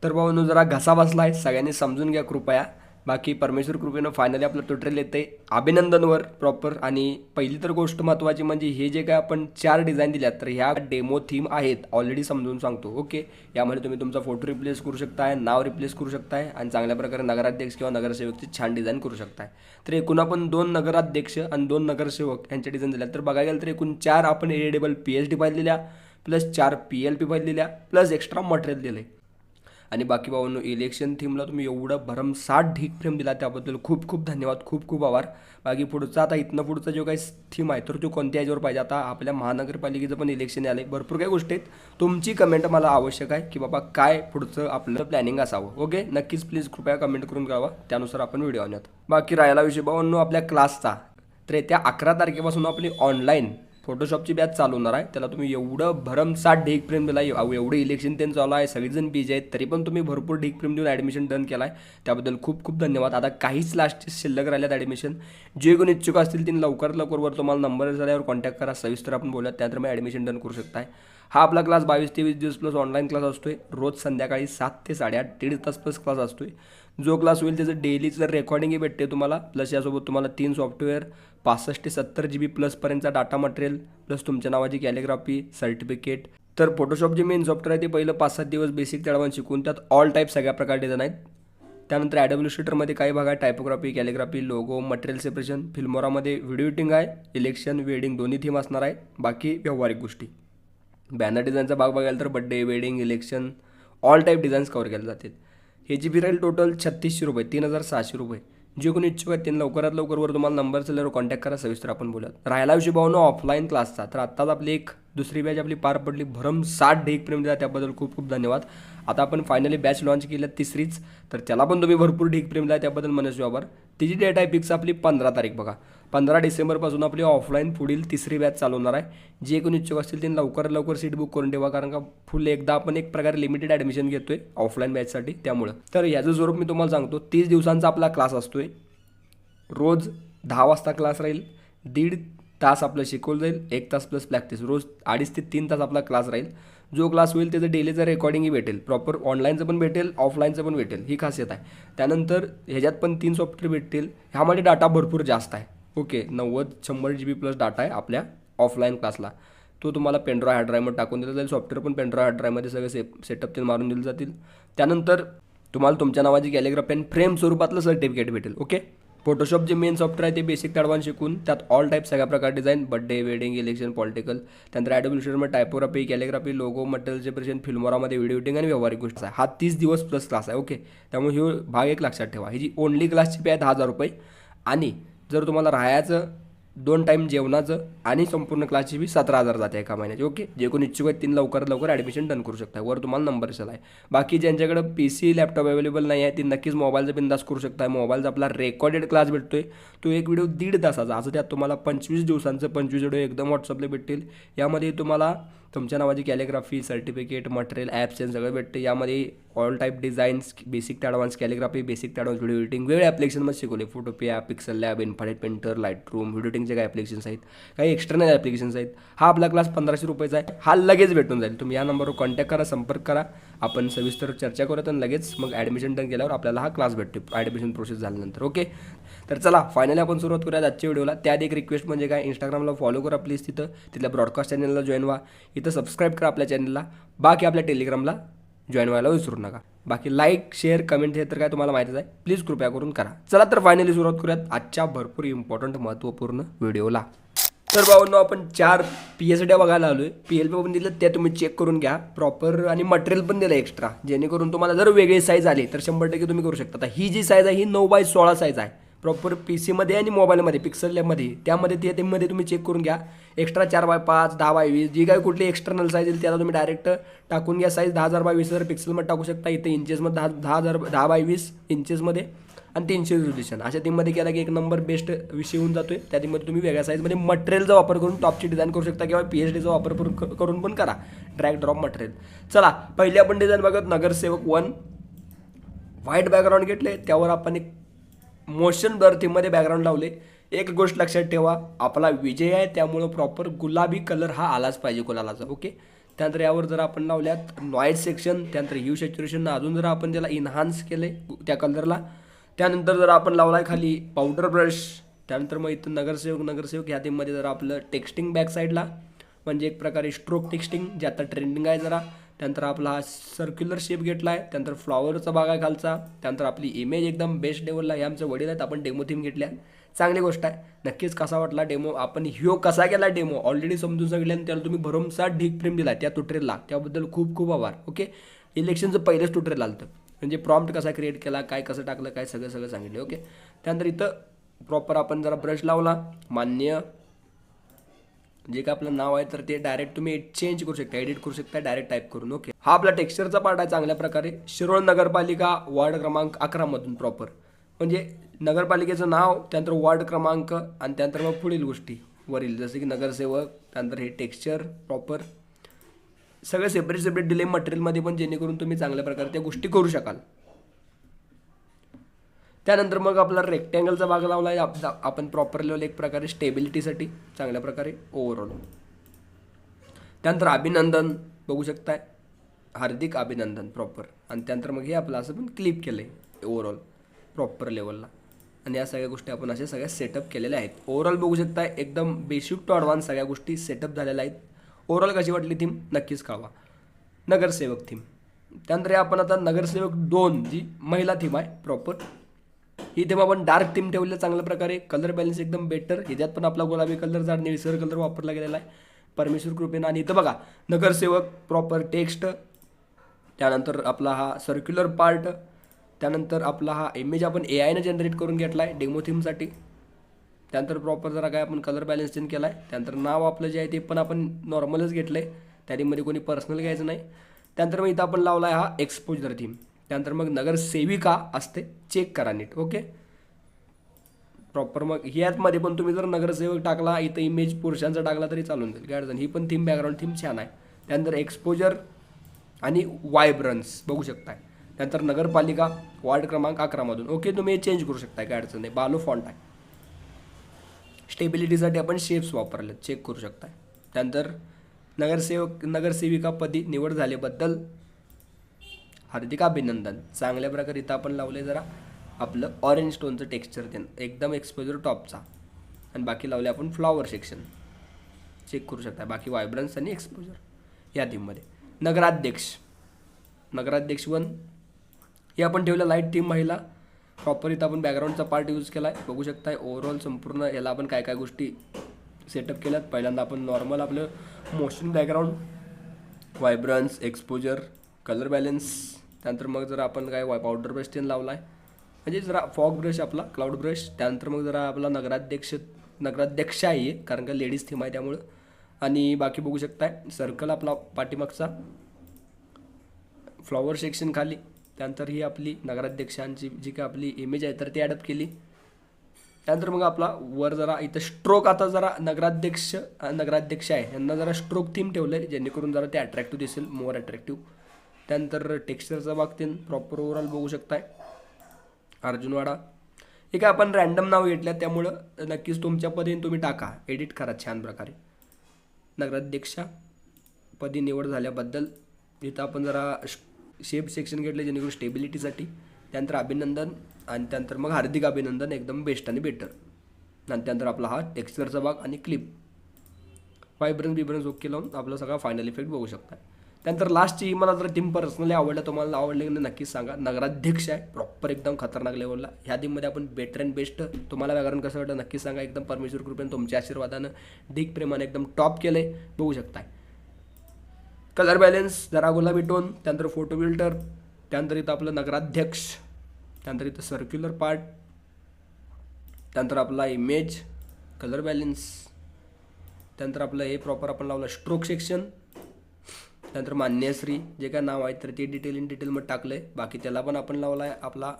तर भावांनो जरा घसा बसला आहे, सगळ्यांनी समजून घ्या कृपया. बाकी परमेश्वर कृपेनं फायनली आपलं ट्युटोरियल येते, अभिनंदनवर प्रॉपर. आणि पहिली तर गोष्ट महत्त्वाची म्हणजे हे जे काय आपण 4 डिझाईन दिल्यात, तर ह्या डेमो थीम आहेत. ऑलरेडी समजून सांगतो, ओके. यामध्ये तुम्ही तुमचा फोटो रिप्लेस करू शकताय, नाव रिप्लेस करू शकताय आणि चांगल्या प्रकारे नगराध्यक्ष किंवा नगरसेवकची छान डिझाईन करू शकताय. तर एकूण आपण 2 नगराध्यक्ष आणि 2 नगरसेवक यांच्या डिझाईन दिल्या. तर बघायला गेलं तर एकूण 4 आपण एडिटेबल PSD फाईल दिल्या, प्लस 4 PLP फाईल दिल्या, प्लस एक्स्ट्रा मटेरियल दिले. आणि बाकी भावांनो, इलेक्शन थीमला तुम्ही एवढं भरमसाठ ढीक प्रेम दिला त्याबद्दल खूप खूप धन्यवाद, खूप खूप आभार. बाकी पुढचा आता इथनं पुढचा जो काही थीम आहे तर तो कोणत्या ह्याच्यावर पाहिजे. आता आपल्या महानगरपालिकेचं पण इलेक्शन आलं आहे, भरपूर काही गोष्टी आहेत. तुमची कमेंट मला आवश्यक आहे की बाबा काय पुढचं आपलं प्लॅनिंग असावं. ओके, नक्कीच प्लीज कृपया कमेंट करून कळवा, त्यानुसार आपण व्हिडिओ आणूयात. बाकी राहायला विषय भावांनो आपल्या क्लासचा, तर येत्या 11 तारखेपासून आपली ऑनलाईन फोटोशॉपची बॅच चालू होणार आहे. त्याला तुम्ही एवढं भरमसाठ ढीक प्रेम दिला, एवढं इलेक्शन त्यांचं चालू आहे, सगळेजण बिजी आहेत, तरी पण तुम्ही भरपूर ढीक प्रेम देऊन ॲडमिशन डन केला आहे, त्याबद्दल खूप खूप धन्यवाद. आता काहीच लास्टचे शिल्लक राहिल्यात ॲडमिशन. जे कोणी इच्छुक असतील त्यांनी लवकरात लवकर तुम्हाला नंबर झाल्यावर कॉन्टॅक्ट करा, सविस्तर आपण बोलूयात, त्यानंतर मग ॲडमिशन डन करू शकताय. हा आपला क्लास 22 ते 20 दिवस प्लस ऑनलाईन क्लास असतोय. रोज संध्याकाळी 7 ते 8:30 1.5 तास प्लस क्लास असतोय. जो क्लास होईल त्याचं डेलीचं रेकॉर्डिंगही भेटते तुम्हाला, प्लस यासोबत तुम्हाला 3 सॉफ्टवेअर, 65 ते 70 GB प्लसपर्यंतचा डाटा मटेरियल, प्लस तुमच्या नावाची कॅलिग्राफी सर्टिफिकेट. तर फोटोशॉप जे मेन सॉफ्टवेअर आहे ते पहिलं 5-7 दिवस बेसिक त्याडवान शिकून त्यात ऑल टाईप सगळ्या प्रकार डिझाईन आहेत. त्यानंतर ॲडोब इलस्ट्रेटरमध्ये काही भाग आहे typography, calligraphy, logo, material separation. फिल्मोरामध्ये व्हिडिओ एडिटिंग आहे, इलेक्शन वेडिंग दोन्ही थीम असणार आहे. बाकी व्यावहारिक गोष्टी. बॅनर डिझाईनचा भाग बघायला तर birthday, wedding, election all type designs cover केले जातील. ह्याची फी राहील टोटल 3600 रुपये, 3600 रुपये. जे कोणी इच्छुक आहेत त्यांनी लवकरात लवकरवर तुम्हाला नंबर चालल्यावर कॉन्टॅक्ट करा, सविस्तर आपण बोलूयात. राहायला विषय भावनो ऑफलाईन क्लासचा, तर आत्ताच आपली एक दुसरी बॅच आपली पार पडली, भरमसाठ ढीक प्रेम दिला त्याबद्दल खूप खूप धन्यवाद. आता आपण फायनली बॅच लॉन्च केली तिसरीच, तर त्याला पण तुम्ही भरपूर ढीक प्रेम दिला त्याबद्दल मनस्वी आभार. तिची डेट आहे फिक्स आपली 15 तारीख बघा. 15 डिसेंबरपासून आपली ऑफलाईन पुढील तिसरी बॅच चालू होणार आहे. जे कोणी इच्छुक असतील त्यांनी लवकरात लवकर सीट बुक करून ठेवा, कारण का फुल एकदा आपण एक प्रकारे लिमिटेड ॲडमिशन घेतोय ऑफलाईन बॅचसाठी, त्यामुळं. तर याचं स्वरूप मी तुम्हाला सांगतो, 30 दिवसांचा आपला क्लास असतोय. रोज 10 वाजता क्लास राहील, 1.5 तास आपलं शिकवलं जाईल, 1 तास प्लस प्रॅक्टिस. रोज 2.5 ते 3 तास आपला क्लास राहील. जो क्लास होईल त्याचं डेलीचं रेकॉर्डिंगही भेटेल, प्रॉपर ऑनलाईनचं पण भेटेल, ऑफलाईनचं पण भेटेल, ही खासियत आहे. त्यानंतर ह्याच्यात पण 3 सॉफ्टवेअर भेटतील. ह्यामध्ये डाटा भरपूर जास्त आहे, ओके. 90-100 GB प्लस डाटा आहे आपल्या ऑफलाईन क्लासला. तो तुम्हाला पेनड्राईव्ह हार्ड ड्राईव्हमध्ये टाकून दिला जाईल. सॉफ्टवेअर पण पेनड्राईव्ह हार्ड ड्राईव्हमध्ये सगळे सेटअप ते मारून दिले जातील. त्यानंतर तुम्हाला तुमच्या नावाची कॅलिग्राफी आणि फ्रेम स्वरूपातलं सर्टिफिकेट भेटेल, ओके. फोटोशॉप जे मेन सॉफ्टवेअर आहे ते बेसिक ॲडव्हान्स शिकून त्यात ऑल टाईप सगळ्या प्रकार design, birthday, wedding, election, political. त्यानंतर ॲडोब इलस्ट्रेटरमध्ये typography, calligraphy, logo, material separation, फिल्मोरामध्ये व्हिडिओ एडिटिंग आणि व्यावहारिक गोष्टी आहे. हा 30 दिवस प्लस क्लास आहे, ओके. त्यामुळे ही भाग एक लक्षात ठेवा. ही जी ओनली क्लासची फी आहे 10,000 रुपये. आणि जर तुम्हाला राहायचं, 2 टाईम जेवणाचं आणि संपूर्ण क्लासची फी 17,000 जाते एका महिन्याची, ओके. जे कोणी इच्छुक आहेत त्यांनी लवकरात लवकर ॲडमिशन डन करू शकता. वर तुम्हाला नंबर दिसला आहे. बाकी ज्यांच्याकडे PC लॅपटॉप अवेलेबल नाही आहे ते नक्कीच मोबाईलचा बिंदास करू शकता. मोबाईलचा आपला रेकॉर्डेड क्लास भेटतोय, तो एक व्हिडिओ 1.5 तासाचा. असं त्यात तुम्हाला 25 दिवसांचं 25 व्हिडिओ एकदम व्हॉट्सअपला भेटतील. यामध्ये तुम्हाला तुमच्या नावाची कॅलिग्राफी, सर्टिफिकेट, मटेरियल, ॲप्स आणि सगळं भेटते. यामध्ये ऑल टाईप डिझाईन्स, बेसिक ते ॲडव्हान्स कॅलिग्राफी, बेसिक ते ॲडव्हान्स व्हिडिओ एडिटिंग, वेगळ्या ॲप्लिकेशनमध्ये शिकवले. Photopea app, pixel lab, infinite painter, Lightroom, video एडिटिंगचे काही ॲप्लिकेशन्स आहेत, काही एक्सटर्नल ॲप्लिकेशन्स आहेत. हा आपला क्लास 1500 रुपयाचा आहे. हा लगेच भेटून जाईल. तुम्ही या नंबरवर कॉन्टॅक्ट करा, संपर्क करा, आपण सविस्तर चर्चा करूयात आणि लगेच मग ॲडमिशन डन केल्यावर आपल्याला हा क्लास भेटतो ॲडमिशन प्रोसेस झाल्यानंतर, ओके. तर चला फायनली आपण सुरुवात करूयात आजच्या व्हिडिओला. त्यात एक रिक्वेस्ट म्हणजे काय, इंस्टाग्रामला फॉलो करा प्लीज, तिथल्या ब्रॉडकास्ट चॅनलला जॉईन व्हा, इथं सबस्क्राईब करा आपल्या चॅनलला. बाकी आपल्या टेलिग्रामला जॉईन व्हायला विसरू नका. बाकी लाईक, शेअर, कमेंट हे तर काय तुम्हाला माहितीच आहे, प्लीज कृपया करून करा. चला तर फायनली सुरुवात करूयात आजच्या भरपूर इम्पॉर्टंट महत्त्वपूर्ण व्हिडिओला. तर भावांनो आपण 4 PSD बघायला आलो आहे. PLP पण दिलं, त्या तुम्ही चेक करून घ्या प्रॉपर. आणि मटेरियल पण दिलं एक्स्ट्रा, जेणेकरून तुम्हाला जर वेगळी साईज आली तर 100% तुम्ही करू शकता. आता ही जी साईज आहे ही 9x16 साईज आहे, प्रॉपर PCमध्ये आणि मोबाईलमध्ये पिक्सल लॅबमध्ये. त्यामध्ये त्यामध्ये तुम्ही चेक करून घ्या. एक्स्ट्रा 4x5, 10x20 जी काही कुठली एक्सटर्नल साईज येईल त्याला तुम्ही डायरेक्ट टाकून घ्या. साईज 10,000x20 पिक्सलमध्ये टाकू शकता. इथे इंचेसमध्ये 10x20 इंचेसमध्ये आणि 300 रिझोल्युशन. अशा टीममध्ये केला की एक नंबर बेस्ट विषय होऊन जातोय. त्या टीममध्ये तुम्ही वेगळ्या साईजमध्ये मटेरियलचा वापर करून टॉपची डिझाईन करू शकता, किंवा PHDचा वापर करून पण करा, ड्रॅग ड्रॉप मटेरियल. चला पहिली आपण डिझाईन बघत, नगरसेवक 1. व्हाईट बॅकग्राऊंड घेतले, त्यावर आपण एक मोशन ब्लर थीममध्ये बॅकग्राऊंड लावले. एक गोष्ट लक्षात ठेवा, आपला विजय आहे त्यामुळं प्रॉपर गुलाबी कलर हा आलाच पाहिजे कोणालाचा, ओके. त्यानंतर यावर जर आपण लावल्यात नॉईज सेक्शन, त्यानंतर ह्यू सॅच्युरेशन अजून जर आपण त्याला इन्हान्स केले त्या कलरला. त्यानंतर जर आपण लावला आहे खाली पावडर ब्रश. त्यानंतर मग इथं नगरसेवक ह्या थीममध्ये जर आपलं टेक्स्टिंग बॅक साईडला, म्हणजे एक प्रकारे स्ट्रोक टेक्स्टिंग जे आता ट्रेंडिंग आहे जरा. त्यानंतर आपला हा सर्क्युलर शेप घेतला आहे. त्यानंतर फ्लॉवरचा भाग आहे खालचा. त्यानंतर आपली इमेज एकदम बेस्ट लेवलला. हे आमचे वडील आहेत, आपण डेमो थीम घेतल्या, चांगली गोष्ट आहे. नक्कीच कसा वाटला डेमो, आपण ह्यो कसा केला डेमो ऑलरेडी समजून सांगितलं आणि त्याला तुम्ही भरमसाठ ढीक प्रेम दिला त्या ट्युटोरियलला, त्याबद्दल खूप खूप आभार. ओके, इलेक्शनचं पहिलंच ट्युटोरियल आलं होतं, म्हणजे प्रॉम्प्ट कसा क्रिएट केला, काय कसं टाकलं, काय सगळं सांगितलं. ओके, त्यानंतर इथं प्रॉपर आपण जरा ब्रश लावला. मान्य जे काय आपलं नाव आहे तर ते डायरेक्ट तुम्ही चेंज करू शकता, एडिट करू शकता डायरेक्ट टाईप करून. ओके, हा आपला टेक्स्चरचा पार्ट आहे चांगल्या प्रकारे. शिरोळ नगरपालिका वॉर्ड क्रमांक 11 मधून प्रॉपर, म्हणजे नगरपालिकेचं नाव, त्यानंतर वॉर्ड क्रमांक आणि त्यानंतर मग पुढील गोष्टी वरील जसे की नगरसेवक, त्यानंतर हे टेक्स्चर प्रॉपर सगळं सेपरेट दिले मटेरियलमध्ये, पण जेणेकरून तुम्ही चांगल्या प्रकारे त्या गोष्टी करू शकाल. त्यानंतर मग आपला रेक्टँगलचा भाग लावला आहे आपण प्रॉपर लेवल एक प्रकारे स्टेबिलिटीसाठी चांगल्या प्रकारे ओव्हरऑल. त्यानंतर अभिनंदन बघू शकताय, हार्दिक अभिनंदन प्रॉपर. आणि त्यानंतर मग हे आपलं असं पण क्लिप केलं आहे ओव्हरऑल प्रॉपर लेवलला. आणि या सगळ्या गोष्टी आपण अशा सगळ्या सेटअप केलेल्या आहेत. ओव्हरऑल बघू शकताय एकदम बेसिक टू ॲडव्हान्स सगळ्या गोष्टी सेटअप झालेल्या आहेत. ओव्हरऑल कशी वाटली थीम नक्कीच कळवा. नगरसेवक थीम, त्यानंतर आपण आता नगरसेवक 2 जी महिला थीम आहे प्रॉपर, ही थीम आपण डार्क थीम ठेवली चांगल्या प्रकारे. कलर बॅलन्स एकदम बेटर, ह्याच्यात पण आपला गुलाबी कलर जाड निळसर कलर वापरला गेलेला आहे परमेश्वर कृपेनं. आणि इथं बघा नगरसेवक प्रॉपर टेक्स्ट, त्यानंतर आपला हा सर्क्युलर पार्ट, त्यानंतर आपला हा इमेज आपण AI ने जनरेट करून घेतला आहे डेमो थीमसाठी. त्यानंतर प्रॉपर जरा काय आपण कलर बॅलन्स चेंज केला आहे. त्यानंतर नाव आपलं जे आहे ते पण आपण नॉर्मलच घेतलं आहे, त्यामध्ये कोणी पर्सनल घ्यायचं नाही. त्यानंतर मग इथं आपण लावला आहे हा एक्सपोजर थीम. त्यानंतर मग नगरसेविका असते, चेक करा नीट. Okay, proper. मग ह्यामध्ये पण तुम्ही जर नगरसेवक टाकला, इथं इमेज पुरुषांचा टाकला तरी चालून जाईल, काय अडचण. ही पण थीम बॅकग्राऊंड थीम छान आहे. त्यानंतर एक्सपोजर आणि वायब्रन्स बघू शकताय. त्यानंतर नगरपालिका वॉर्ड क्रमांक 11 मधून. ओके, तुम्ही हे चेंज करू शकताय, काय अडचण नाही. बालो फॉन्ट आहे. स्टेबिलिटीसाठी आपण शेप्स वापरले, चेक करू शकताय. त्यानंतर नगरसेविका पदी निवड झाल्याबद्दल हार्दिक अभिनंदन. चांगल्या प्रकारे इथं आपण लावले जरा आपलं ऑरेंज स्टोनचं टेक्स्चर एकदम एक्सपोजर टॉपचा. आणि बाकी लावले आपण फ्लॉवर सेक्शन, चेक करू शकता. बाकी वायब्रन्स आणि एक्सपोजर या थीममध्ये. नगराध्यक्ष 1 हे आपण ठेवलं लाईट थीम महिला प्रॉपर. इथं आपण बॅकग्राऊंडचा पार्ट यूज केला आहे, बघू शकताय. ओव्हरऑल संपूर्ण याला आपण काय काय गोष्टी सेटअप केल्यात. पहिल्यांदा आपण नॉर्मल आपलं motion background, vibrance, exposure, colour balance. त्यानंतर मग जरा आपण काय पावडर ब्रश ते लावला आहे, म्हणजे जरा फॉग ब्रश आपला क्लाउड ब्रश. त्यानंतर मग जरा आपला नगराध्यक्ष आहे, कारण का लेडीज थीम आहे त्यामुळं. आणि बाकी बघू शकताय सर्कल आपला पाठीमागचा, फ्लॉवर सेक्शन खाली. त्यानंतर ही आपली नगराध्यक्षांची जी काय आपली इमेज आहे तर ती ॲडअप केली. त्यानंतर मग आपला वर जरा इथं स्ट्रोक, आता जरा नगराध्यक्ष आहे यांना जरा स्ट्रोक थीम ठेवलं आहे, जेणेकरून जरा ते अट्रॅक्टिव्ह दिसेल, मोर अट्रॅक्टिव्ह. त्यानंतर टेक्स्चरचा भाग ते प्रॉपर ओव्हरऑल बघू शकताय. अर्जुनवाडा हे काय आपण रँडम नाव घेतल्या, त्यामुळं नक्कीच तुमच्या पद्धतीने तुम्ही टाका, एडिट करा छान प्रकारे. नगराध्यक्षा पदी निवड झाल्याबद्दल इथं आपण जरा शेप सेक्शन घेतले, जेणेकरून स्टेबिलिटीसाठी. त्यानंतर अभिनंदन आणि त्यानंतर मग हार्दिक अभिनंदन एकदम बेस्ट आणि बेटर. आणि त्यानंतर आपला हा टेक्स्चरचा भाग आणि क्लिप, वायब्रन्स ओके लावून आपला सगळा फायनल इफेक्ट बघू शकता. त्यानंतर लास्टची मला जर टीम पर्सनली आवडलं, तुम्हाला आवडले की नक्कीच सांगा. नगराध्यक्ष आहे प्रॉपर एकदम खतरनाक लेवलला. ह्या टीममध्ये आपण बेटर अँड बेस्ट. तुम्हाला व्याकरण कसं वाटतं नक्कीच सांगा. एकदम परमेश्वर कृपेने तुमच्या आशीर्वादानं ढीक प्रेमाने एकदम टॉप केलं आहे, बघू शकताय. कलर बॅलन्स जरा गुलाबी टोन, त्यानंतर फोटो फिल्टर, त्यानंतर इथं आपलं नगराध्यक्ष, त्यानंतर इथं सर्क्युलर पार्ट, त्यानंतर आपला इमेज, कलर बॅलन्स, त्यानंतर आपलं हे प्रॉपर आपण लावलं स्ट्रोक सेक्शन. त्यानंतर मान्यश्री जे काय नाव आहे तर ते डिटेलमध्ये टाकलं आहे. बाकी त्याला पण आपण लावला आहे आपला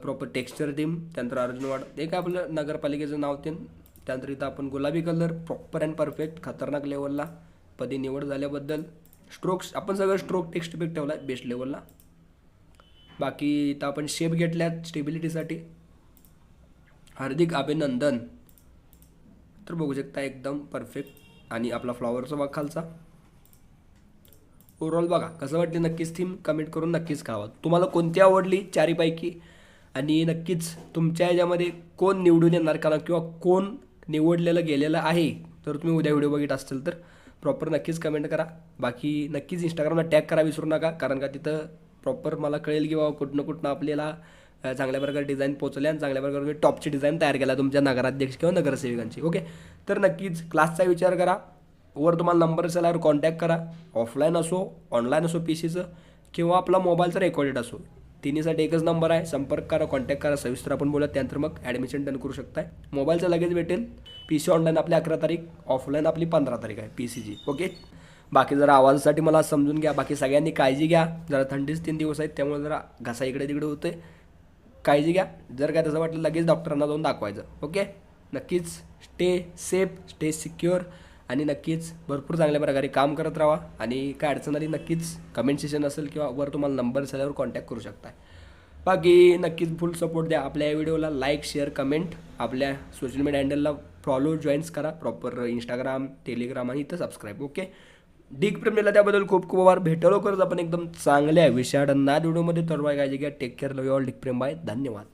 प्रॉपर टेक्स्चर थीम. त्यानंतर अर्जुनवाड ते काय आपलं नगरपालिकेचं नाव ते. त्यानंतर इथं आपण गुलाबी कलर प्रॉपर अँड परफेक्ट खतरनाक लेवलला पदी निवड झाल्याबद्दल. स्ट्रोक्स आपण सगळं स्ट्रोक टेक्स्ट इफेक्ट ठेवला आहे बेस्ट लेवलला. बाकी इथं आपण शेप घेतल्यात स्टेबिलिटीसाठी. हार्दिक अभिनंदन तर बघू शकता एकदम परफेक्ट. आणि आपला फ्लॉवरचा भाग खालचा, ओव्हरऑल बघा कसं वाटली नक्कीच थीम कमेंट करून नक्कीच कळवा. तुम्हाला कोणती आवडली चारीपैकी आणि नक्कीच तुमच्या ह्याच्यामध्ये कोण निवडून येणार कारण किंवा कोण निवडलेलं गेलेलं आहे. तर तुम्ही उद्या व्हिडिओ बघित असाल तर प्रॉपर नक्कीच कमेंट करा. बाकी नक्कीच इंस्टाग्रामला टॅग करा विसरू नका, कारण का तिथं प्रॉपर मला कळेल की बाबा कुठनं आपल्याला चांगल्या प्रकारे डिझाईन पोचवल्या आणि चांगल्या प्रकारे टॉपची डिझाईन तयार केला तुमच्या नगराध्यक्ष किंवा नगरसेवकांची. ओके, तर नक्कीच क्लासचा विचार करा. वर तुम्हाला नंबर असेल यावर कॉन्टॅक्ट करा. ऑफलाईन असो ऑनलाईन असो PC किंवा आपला मोबाईलचा रेकॉर्डेड असो, तिन्हीसाठी एकच नंबर आहे. संपर्क करा, कॉन्टॅक्ट करा, सविस्तर आपण बोला. त्यानंतर मग ॲडमिशन डन करू शकताय. मोबाईलचं लगेच भेटेल. PC ऑनलाईन आपली 11 तारीख, ऑफलाईन आपली 15 तारीख आहे PCची. ओके, बाकी जरा आवाजासाठी मला समजून घ्या. बाकी सगळ्यांनी काळजी घ्या. जरा थंडीच 3 दिवस आहेत त्यामुळे जरा घसा इकडे तिकडे होते. काळजी घ्या. जर काय तसं वाटलं लगेच डॉक्टरांना जाऊन दाखवायचं. ओके, नक्कीच स्टे सेफ, स्टे सिक्युअर आणि नक्कीच भरपूर चांगल्या प्रकारे काम करत राहा. आणि काय अडचण आली नक्कीच कमेंट सेशन असेल किंवा वर तुम्हाला नंबर असेल कॉन्टॅक्ट करू शकता. बाकी नक्कीच फुल सपोर्ट द्या आपल्या या व्हिडिओला. लाईक शेअर कमेंट, आपल्या सोशल मीडिया हँडलला फॉलो जॉईन्स करा प्रॉपर, इंस्टाग्राम टेलिग्राम आणि इथं सबस्क्राईब. ओके, डिग प्रेमीला त्याबद्दल खूप खूप आभार. भेटलो लवकरच आपण एकदम चांगल्या विषयात ना व्हिडिओमध्ये. तर बाय, काळजी घ्या. Take care. Love you all. डिग प्रेम. बाय. धन्यवाद.